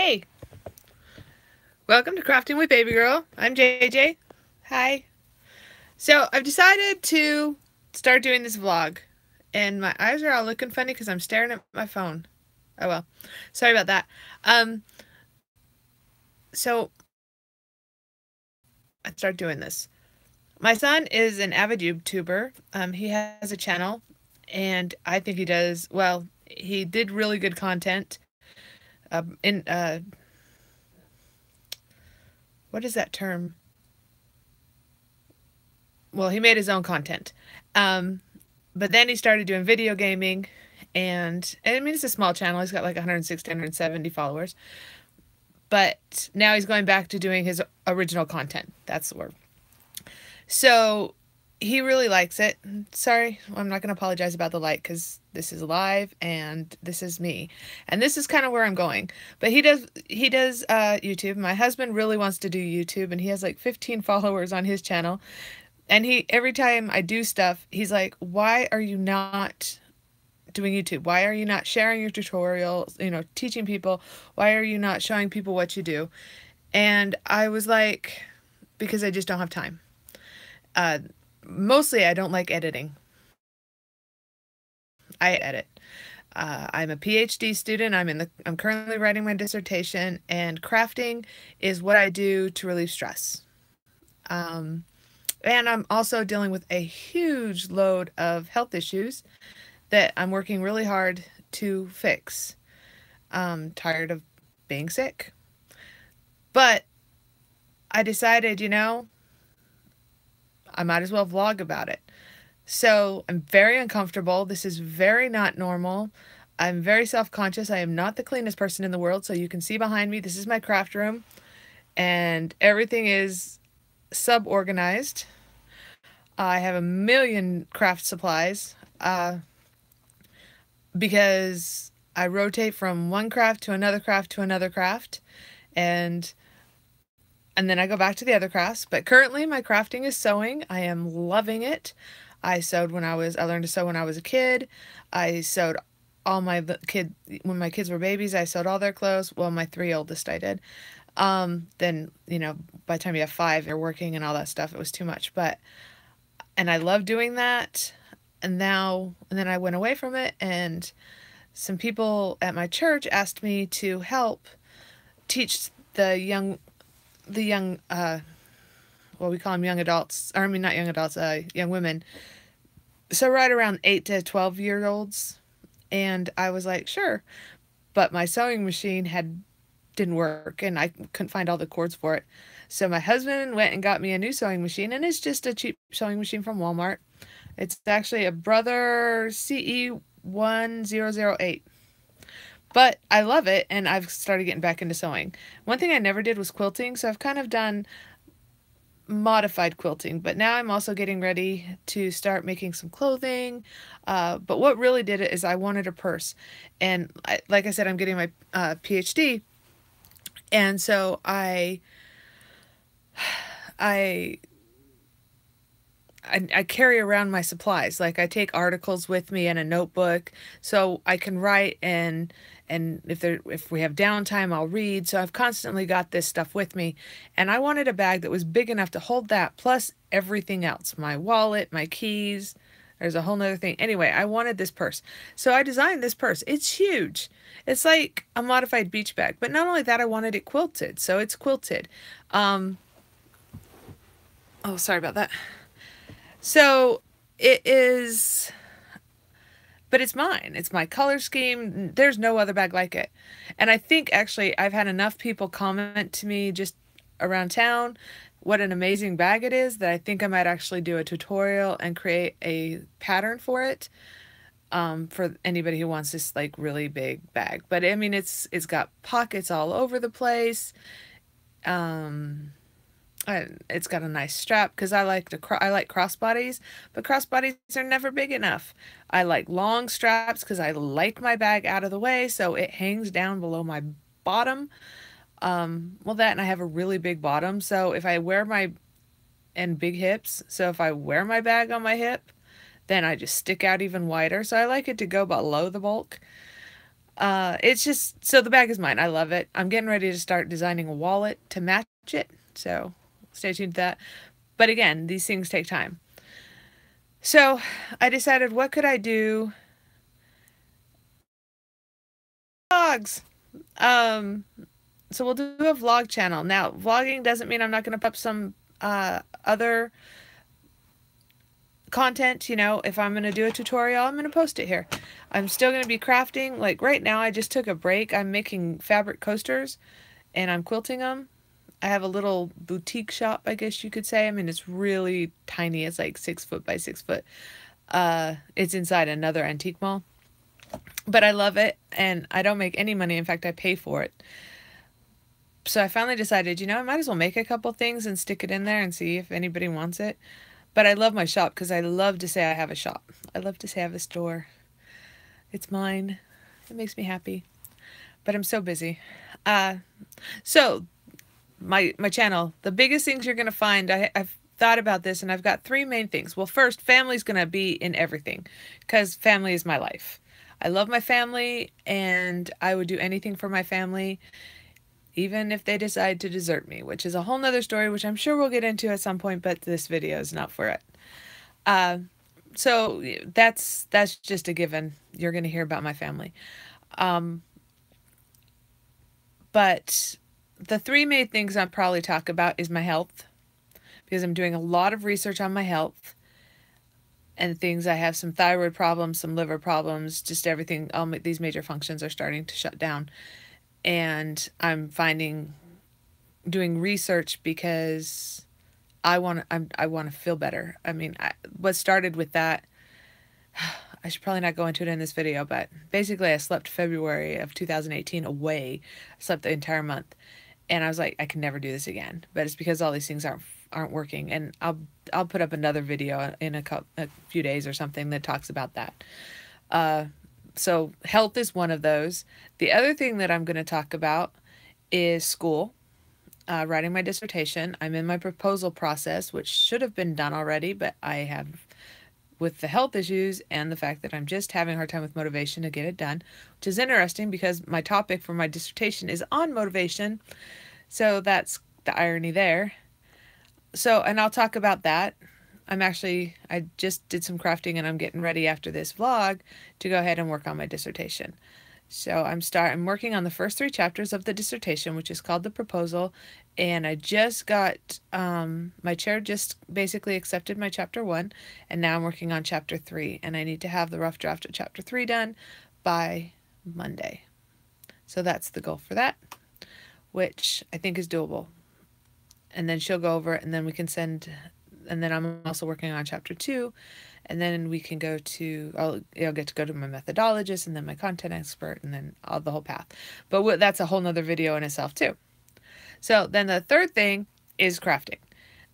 Hey, welcome to Crafting with Baby Girl. I'm JJ. Hi. So I've decided to start doing this vlog, and my eyes are all looking funny because I'm staring at my phone. Oh well, sorry about that. Um, so I start doing this. My son is an avid YouTuber. He has a channel, and I think he does well. He did really good content. In What is that term? Well, he made his own content. Um, but then he started doing video gaming, and I mean, it's a small channel. He's got like 160, 170 followers. But now he's going back to doing his original content. That's the word. So he really likes it. Sorry, I'm not going to apologize about the like because this is live and this is me. And this is kind of where I'm going. But he does YouTube. My husband really wants to do YouTube, and he has like 15 followers on his channel. And he every time I do stuff, he's like, "Why are you not doing YouTube? Why are you not sharing your tutorials, teaching people? Why are you not showing people what you do?" And I was like, because I just don't have time. Uh, Mostly I don't like editing. I edit. I'm a PhD student. I'm currently writing my dissertation, and crafting is what I do to relieve stress. Um, and I'm also dealing with a huge load of health issues that I'm working really hard to fix. I'm tired of being sick. But I decided, I might as well vlog about it. So I'm very uncomfortable. This is very not normal. I'm very self-conscious. I am not the cleanest person in the world. So you can see behind me, this is my craft room, and everything is sub-organized. I have a million craft supplies because I rotate from one craft to another craft to another craft, and then I go back to the other crafts. But currently my crafting is sewing. I am loving it. I learned to sew when I was a kid. I sewed all when my kids were babies, I sewed all their clothes. Well, my three oldest I did. Then, by the time you have five, you're working and all that stuff, it was too much. And I love doing that. And then I went away from it, and some people at my church asked me to help teach the young, well, we call them young adults, or I mean, not young adults, young women. So right around 8 to 12-year-olds. And I was like, sure. But my sewing machine didn't work, and I couldn't find all the cords for it. So my husband went and got me a new sewing machine, and it's just a cheap sewing machine from Walmart. It's actually a Brother CE1008. But I love it, and I've started getting back into sewing. One thing I never did was quilting, so I've kind of done modified quilting, but now I'm also getting ready to start making some clothing. But what really did it is I wanted a purse. And like I said, I'm getting my PhD. And so I I carry around my supplies. Like I take articles with me and a notebook so I can write, and if we have downtime, I'll read. So I've constantly got this stuff with me, and I wanted a bag that was big enough to hold that plus everything else, my wallet, my keys. There's a whole nother thing. Anyway, I wanted this purse. So I designed this purse. It's huge. It's like a modified beach bag. But not only that, I wanted it quilted. So it's quilted. Um, oh, sorry about that. So it is, but it's mine. It's my color scheme. There's no other bag like it. And I think actually I've had enough people comment to me just around town what an amazing bag it is that I think I might actually do a tutorial and create a pattern for anybody who wants this like really big bag. But I mean, it's got pockets all over the place. Um, it's got a nice strap because I like crossbodies, but crossbodies are never big enough. I like long straps because I like my bag out of the way so it hangs down below my bottom. Well, that, and I have a really big bottom, so if I wear my and big hips, so if I wear my bag on my hip, then I just stick out even wider. So I like it to go below the bulk. It's just, so the bag is mine. I love it. I'm getting ready to start designing a wallet to match it. So stay tuned to that. But again, these things take time. So I decided, what could I do? Vlogs. Um, so we'll do a vlog channel. Now, vlogging doesn't mean I'm not going to put up some other content. You know, if I'm going to do a tutorial, I'm going to post it here. I'm still going to be crafting. Like right now, I just took a break. I'm making fabric coasters and I'm quilting them. I have a little boutique shop, I guess you could say. I mean, it's really tiny. It's like 6 foot by 6 foot. It's inside another antique mall. But I love it, and I don't make any money. In fact, I pay for it. So I finally decided, you know, I might as well make a couple things and stick it in there and see if anybody wants it. But I love my shop because I love to say I have a shop. I love to say I have a store. It's mine. It makes me happy. But I'm so busy. So my channel, the biggest things you're going to find, I've thought about this and I've got 3 main things. Well, first, family's going to be in everything because family is my life. I love my family and I would do anything for my family, even if they decide to desert me, which is a whole nother story, which I'm sure we'll get into at some point, but this video is not for it. So that's just a given. You're going to hear about my family. But the 3 main things I'll probably talk about is my health, because I'm doing a lot of research on my health and things. I have some thyroid problems, some liver problems, just everything. All these major functions are starting to shut down. And I'm doing research because I want to feel better. I mean, what started with that, I should probably not go into it in this video, but basically I slept February of 2018 away. I slept the entire month. And I was like, I can never do this again. But it's because all these things aren't working. And I'll put up another video in a few days or something that talks about that. So health is one of those. The other thing that I'm going to talk about is school. Writing my dissertation. I'm in my proposal process, which should have been done already, but I have, with the health issues and the fact that I'm just having a hard time with motivation to get it done, which is interesting because my topic for my dissertation is on motivation. So that's the irony there. So, and I'll talk about that. I just did some crafting and I'm getting ready after this vlog to go ahead and work on my dissertation. So I'm working on the first 3 chapters of the dissertation, which is called the proposal. And I just got, my chair just basically accepted my chapter 1. And now I'm working on chapter 3. And I need to have the rough draft of chapter 3 done by Monday. So that's the goal for that, which I think is doable. And then she'll go over it and then we can send, and then I'm also working on chapter 2. And then we can go to, I'll get to go to my methodologist and then my content expert and then the whole path. But that's a whole nother video in itself too. So then the third thing is crafting.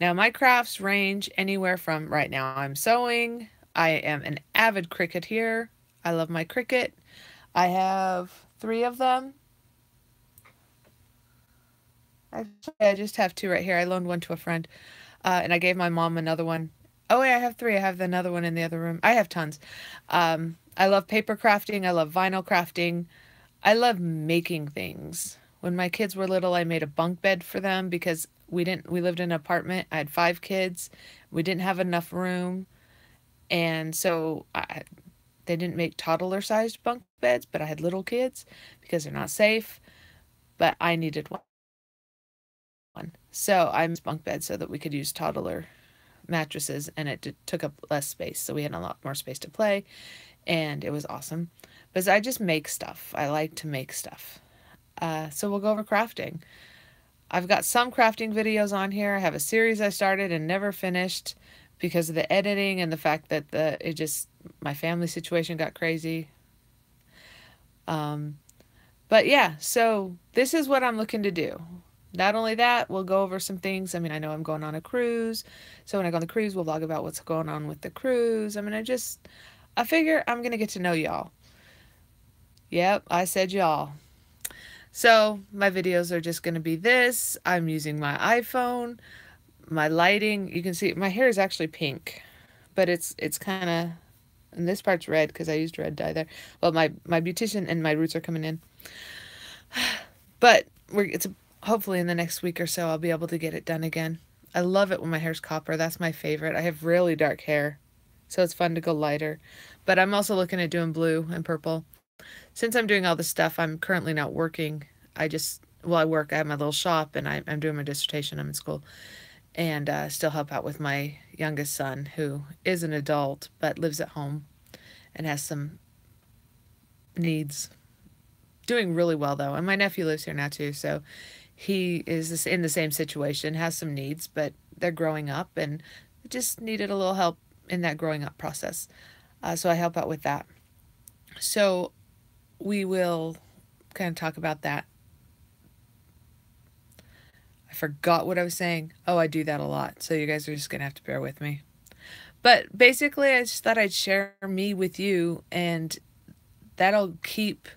Now my crafts range anywhere from, right now I'm sewing. I am an avid Cricuteer. I love my Cricut. I have 3 of them. Actually, I just have 2 right here. I loaned one to a friend. And I gave my mom another one. Oh, wait, I have 3. I have another one in the other room. I have tons. I love paper crafting. I love vinyl crafting. I love making things. When my kids were little, I made a bunk bed for them because we lived in an apartment. I had 5 kids. We didn't have enough room. And so they didn't make toddler-sized bunk beds, but I had little kids because they're not safe. But I needed one. So I made bunk bed so that we could use toddler mattresses, and it took up less space, so we had a lot more space to play, and it was awesome. But I just make stuff. I like to make stuff. So we'll go over crafting. I've got some crafting videos on here. I have a series I started and never finished because of the editing and the fact that my family situation got crazy. But yeah, so this is what I'm looking to do. Not only that, we'll go over some things. I mean, I know I'm going on a cruise. So when I go on the cruise, we'll vlog about what's going on with the cruise. I mean, I figure I'm going to get to know y'all. Yep, I said y'all. So my videos are just going to be this. I'm using my iPhone. My lighting, you can see my hair is actually pink, but it's kind of And this part's red because I used red dye there. Well, my beautician and my roots are coming in. But hopefully in the next week or so I'll be able to get it done again. I love it when my hair's copper. That's my favorite. I have really dark hair, so it's fun to go lighter. But I'm also looking at doing blue and purple. Since I'm doing all this stuff, I'm currently not working. I work. I have my little shop, and I'm doing my dissertation. I'm in school, and still help out with my youngest son, who is an adult but lives at home and has some needs. Doing really well though, and my nephew lives here now too, so he is in the same situation, has some needs, but they're growing up and just needed a little help in that growing up process. So I help out with that. So we will kind of talk about that. I forgot what I was saying. Oh, I do that a lot, so you guys are just gonna have to bear with me. But basically, I just thought I'd share me with you, and that'll keep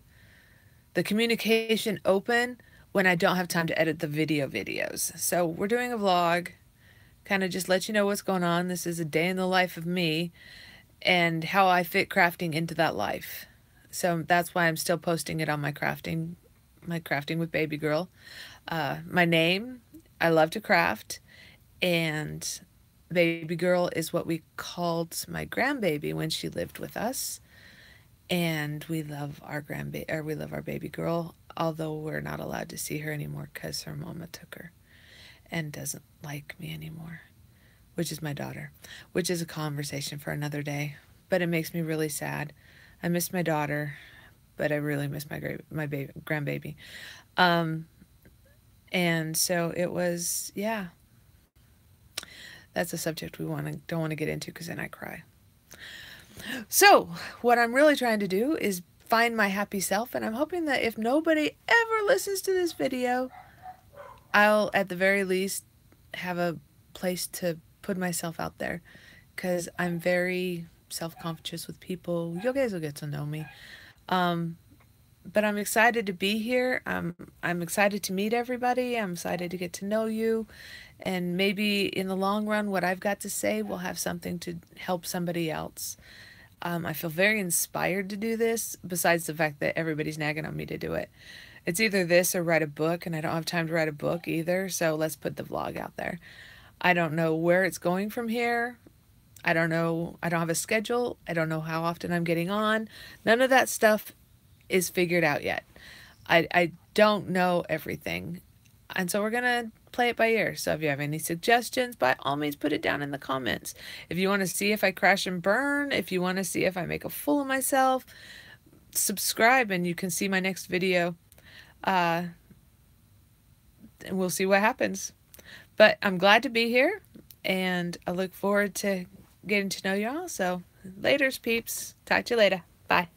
the communication open when I don't have time to edit the videos. So we're doing a vlog, kind of just let you know what's going on. This is a day in the life of me and how I fit crafting into that life. So that's why I'm still posting it on my crafting with Baby Girl. My name, I love to craft, and Baby Girl is what we called my grandbaby when she lived with us. And we love our baby girl, although we're not allowed to see her anymore because her mama took her and doesn't like me anymore, which is my daughter, which is a conversation for another day. But it makes me really sad. I miss my daughter, but I really miss my grandbaby. And so it was, yeah. That's a subject don't want to get into because then I cry. So, what I'm really trying to do is find my happy self, and I'm hoping that if nobody ever listens to this video, I'll at the very least have a place to put myself out there, because I'm very self-conscious with people. You guys will get to know me. But I'm excited to be here. I'm excited to meet everybody. I'm excited to get to know you. And maybe in the long run, what I've got to say will have something to help somebody else. I feel very inspired to do this, besides the fact that everybody's nagging on me to do it. It's either this or write a book, and I don't have time to write a book either, so let's put the vlog out there. I don't know where it's going from here. I don't know. I don't have a schedule. I don't know how often I'm getting on. None of that stuff is figured out yet. I don't know everything. And so we're going to play it by ear. So if you have any suggestions, by all means, put it down in the comments. If you want to see if I crash and burn, if you want to see if I make a fool of myself, subscribe and you can see my next video. And we'll see what happens. But I'm glad to be here, and I look forward to getting to know y'all. So laters, peeps. Talk to you later. Bye.